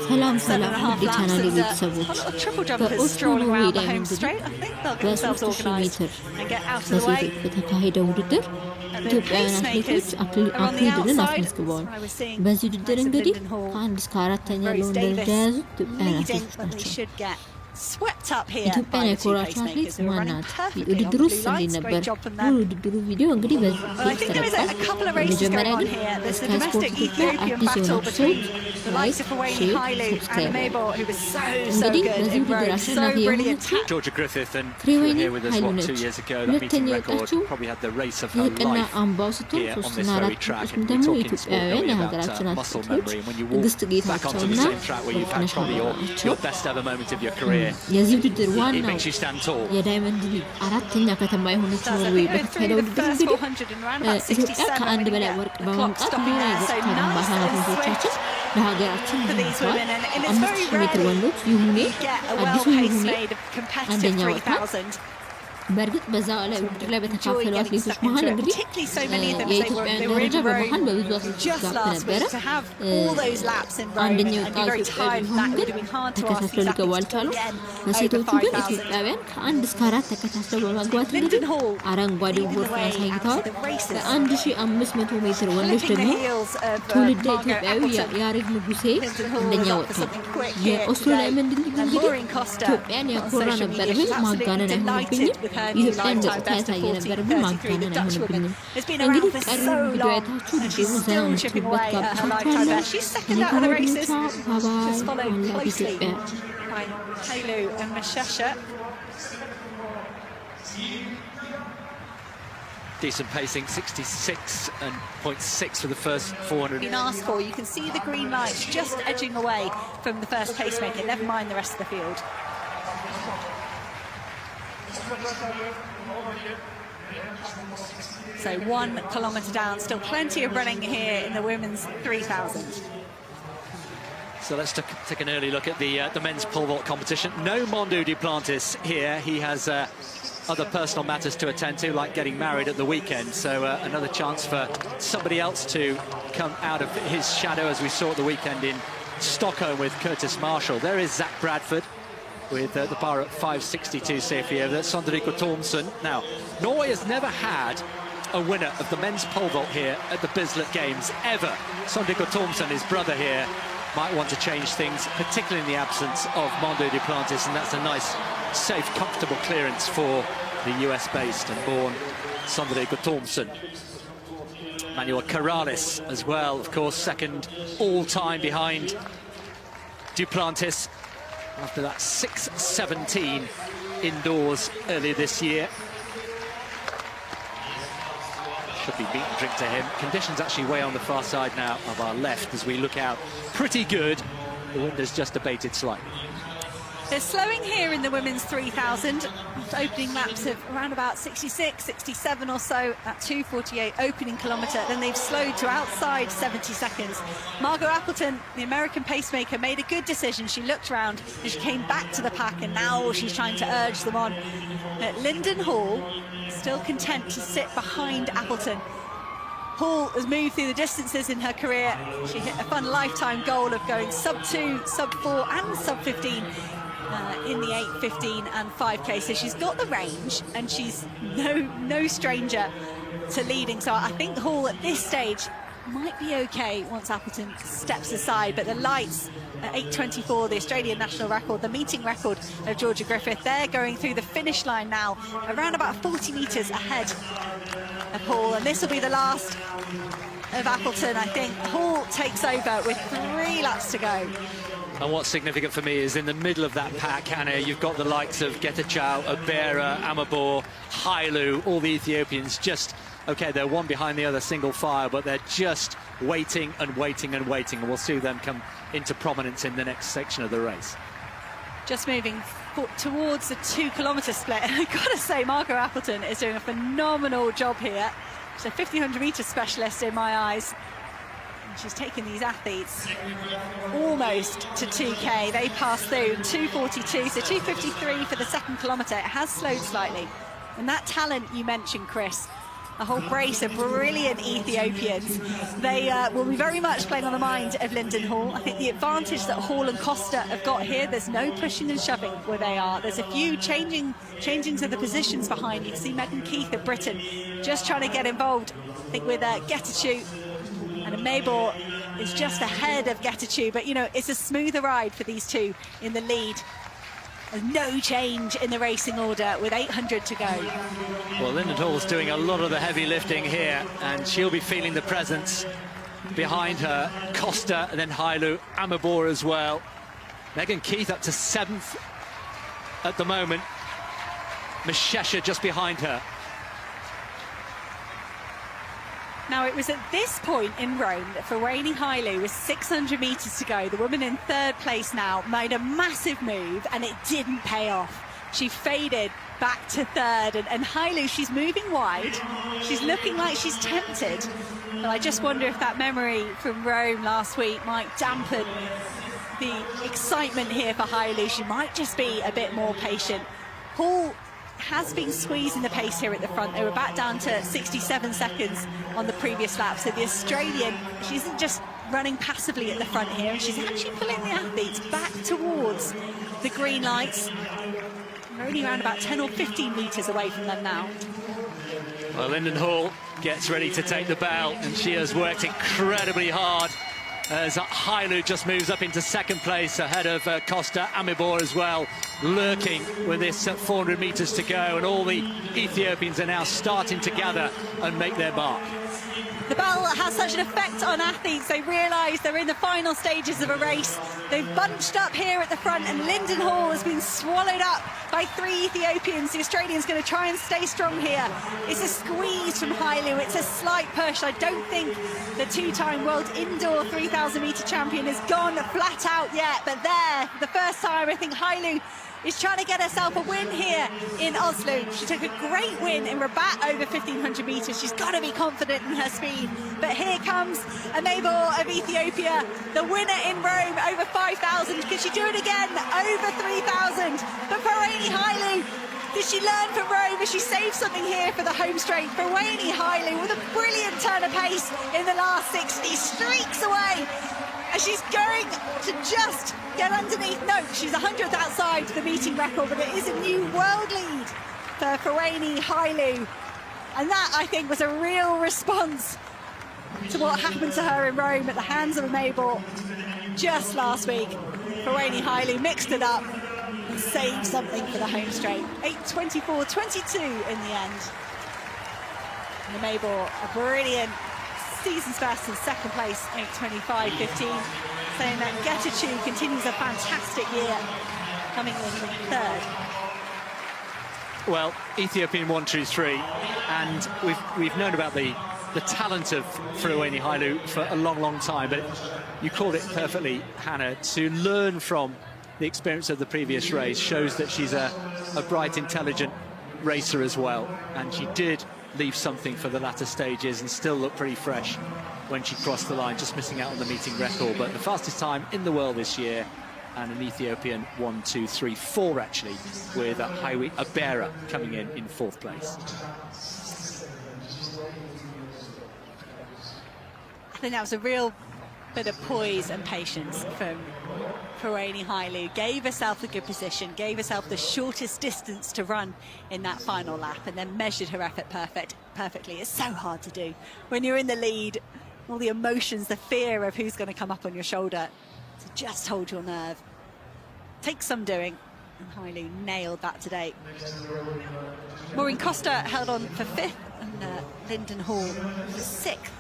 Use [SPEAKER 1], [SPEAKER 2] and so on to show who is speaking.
[SPEAKER 1] ሰላም ሰላም ውድ ቻናሌ ቤተሰቦች በኦስሎ ሜዳ እንግዲህ በ3000 ሜትር በሴቶች በተካሄደው ውድድር ኢትዮጲያዊያን አትሌቶች አክሊልን አስመዝግበዋል። በዚህ ውድድር እንግዲህ ከ1 እስከ 4ኛ ያለውን ደረጃ የያዙት ኢትዮጲያዊያን አትሌቶች ናቸው። ኢትዮጵያን የኮራች አትሌት ማናት? ውድድሩስ እንዴት ነበር? ሙሉ ውድድሩ ቪዲዮ እንግዲህ በዚህ ተለቋል። መጀመሪያ ግን ስካይ ስፖርት ኢትዮጵያ አዲስ የሆናችሁ ሰዎች ላይክ፣ ሼር፣ ሰብስክራይብ። እንግዲህ በዚህ ውድድር አሸናፊ የሆነችው ፍሬወይኒ ኃይሉ ነች። ሁለተኛ የወጣችው የህቅና አምባው ስትሆን 3ና 4 ቁጥሮችም ደግሞ የኢትዮጵያውያን የሀገራችን አትሌቶች ትዕግስት ጌታቸውና ወርቅነሽ ናቸው። የዚህ ውድድር ዋናው የዳይመንድ ሊግ 4ኛ ከተማ የሆነችው ኖርዌይ በተካሄደው ውድድር እንግዲህ ኢትዮጵያ ከአንድ በላይ ወርቅ በማምጣት ሌላ የገጽታ ግንባታ አትሌቶቻችን ለሀገራችን ይዟል። 5000 ሜትር ወንዶች ይሁኔ አዲሱ ይሁኔ አንደኛ ወጥቷል። በእርግጥ በዛ ላይ ውድድር ላይ በተካፈሉ አትሌቶች መሀል እንግዲህ የኢትዮጵያን ደረጃ በመሀል በብዙ አትሌቶች ጋር ነበረ። አንደኛ የወጣው ኢትዮጵያዊ ቢሆን ግን ተከታትለው ሊገቡ አልቻሉም። በሴቶቹ ግን ኢትዮጵያውያን ከ1 እስከ 4 ተከታትለው በመግባት እንግዲህ አረንጓዴ ቦርድ አሳይተዋል። በ1500 ሜትር ወንዶች ደግሞ ትውልደ ኢትዮጵያዊ ያሬድ ንጉሴ አንደኛ ወጥቷል። የኦስሎ ላይ ምንድን እንግዲህ ኢትዮጵያን ያኮራ ነበር ብል ማጋነን አይሆንብኝም። ኢትዮጵያን ገጽታ ያሳየ ነበር ግን ማጋነን አይሆንብኝም። እንግዲህ ቀሪው ቪዲዮ አይታችሁ ልጅሙ ዘና የምትሉበት ጋብቻችኋለሁ። እኔ ከወዲንቻ ባባይ አላ ኢትዮጵያ
[SPEAKER 2] Decent pacing, 66.6 for the first 400.
[SPEAKER 3] In our score, you can see the green lights just edging away from the first pacemaker, never mind the rest of the field. So 1 kilometre down, still plenty of running here in the women's 3000.
[SPEAKER 2] So let's take an early look at the men's pole vault competition. No Mondou Duplantis here. He has other personal matters to attend to, like getting married at the weekend. So another chance for somebody else to come out of his shadow, as we saw at the weekend in Stockholm with Curtis Marshall. There is Zach Bradford with the bar at 5:62 Safia. That's Sondre Thomsen. Now, Norway has never had a winner of the men's pole vault here at the Bislett Games ever. Sondre Thomsen, his brother here, might want to change things, particularly in the absence of Mondou Duplantis, and that's a nice, safe, comfortable clearance for the US-based and born Sondre Thomsen. Manuel Corrales as well, of course, second all-time behind Duplantis after that 6:17 indoors earlier this year. Should be meat and drink to him. Conditions actually way on the far side now of our left as we look out. Pretty good. The wind has just abated slightly.
[SPEAKER 3] They're slowing here in the women's 3000. Opening laps of around about 66, 67 or so at 2:48 opening kilometre. Then they've slowed to outside 70 seconds. Margot Appleton, the American pacemaker, made a good decision. She looked around and she came back to the pack, and now she's trying to urge them on. Lyndon Hall still content to sit behind Appleton. Hall has moved through the distances in her career. She hit a fun lifetime goal of going sub-2, sub-4 and sub-15 in the 8, 15 and 5K. So she's got the range and she's no stranger to leading. So I think Hall at this stage might be okay once Appleton steps aside. But the lights at 8:24, the Australian national record, the meeting record of Georgia Griffith, they're going through the finish line now, around about 40 metres ahead of Hall. And this will be the last of Appleton, I think. Hall takes over with 3 laps to go.
[SPEAKER 2] And what's significant for me is in the middle of that pack, Hannah, you've got the likes of Getachew, Abera, Amabor, Hailu, all the Ethiopians just, okay, they're one behind the other, single file, but they're just waiting and waiting and waiting, and we'll see them come into prominence in the next section of the race.
[SPEAKER 3] Just moving towards the 2 kilometre split, and I've got to say, Margot Appleton is doing a phenomenal job here. She's a 1500 metre specialist in my eyes. She's taken these athletes almost to 2K. They passed through 2:42, so 2:53 for the second kilometre. It has slowed slightly. And that talent you mentioned, Chris, a whole brace of brilliant Ethiopians. They will be very much playing on the mind of Linden Hall. I think the advantage that Hall and Costa have got here, there's no pushing and shoving where they are. There's a few changings of the positions behind. You can see Megan Keith of Britain just trying to get involved. I think with Getachew, and Mabel is just ahead of Getachew, but you know, it's a smoother ride for these two in the lead. There's no change in the racing order with 800 to go.
[SPEAKER 2] Well, Linden Hall's doing a lot of the heavy lifting here, and she'll be feeling the presence behind her. Costa and then Hailu, Amabor as well. Megan Keith up to 7th at the moment. Mishesha just behind her.
[SPEAKER 3] Now, it was at this point in Rome that Ferengi Hailu, with 600 metres to go, the woman in 3rd place now, made a massive move and it didn't pay off. She faded back to 3rd, and Hailu, she's moving wide. She's looking like she's tempted. But I just wonder if that memory from Rome last week might dampen the excitement here for Hailu. She might just be a bit more patient. Hall has been squeezing the pace here at the front. They were back down to 67 seconds on the previous lap. So the Australian, she isn't just running passively at the front here, and she's actually pulling the athletes back towards the green lights. We're only around about 10 or 15 metres away from them now.
[SPEAKER 2] Well, Linden Hall gets ready to take the bell, and she has worked incredibly hard as Hailu just moves up into 2nd place ahead of Costa, Amibor as well, lurking with this 400 metres to go, and all the Ethiopians are now starting to gather and make their mark.
[SPEAKER 3] The bell has such an effect on athletes. They realise they're in the final stages of a race. They've bunched up here at the front, and Linden Hall has been swallowed up by 3 Ethiopians. The Australian's going to try and stay strong here. It's a squeeze from Hailu. It's a slight push. I don't think the 2-time world indoor 3,000 metre champion has gone flat out yet. But there, for the first time, I think Hailu is trying to get herself a win here in Oslo. She took a great win in Rabat over 1,500 metres. She's got to be confident in her speed. But here comes Amabor of Ethiopia, the winner in Rome over 5,000. Can she do it again? Over 3,000. But Ferengi Hailu, did she learn from Rome? Has she saved something here for the home straight? Ferengi Hailu with a brilliant turn of pace in the last 60, streaks away. And she's going to just get underneath. No, she's 100th outside the meeting record, but it is a new world lead for Ferengi Hailu. And that, I think, was a real response to what happened to her in Rome at the hands of Mabel just last week. Ferengi Hailu mixed it up and saved something for the home straight. 8:24.22 in the end. And Mabel, a brilliant season's best in 2nd place, 8:25.15, saying that Getachew continues a fantastic year, coming in 3rd.
[SPEAKER 2] Well, Ethiopian 1, 2, 3, and we've known about the talent of Ferengi Hailu for a long time, but you called it perfectly, Hannah. To learn from the experience of the previous race shows that she's a bright, intelligent racer as well, and she did leave something for the latter stages and still look pretty fresh when she crossed the line, just missing out on the meeting record. But the fastest time in the world this year, and an Ethiopian 1, 2, 3, 4 actually, with Haiwi Abera coming in 4th place.
[SPEAKER 3] I think that was a real bit of poise and patience from Ferengi Hailu. Gave herself a good position, gave herself the shortest distance to run in that final lap, and then measured her effort perfectly. It's so hard to do when you're in the lead. All the emotions, the fear of who's going to come up on your shoulder. So just hold your nerve. Takes some doing, and Hailu nailed that today. Maureen Costa held on for 5th, and Linden Hall for 6th.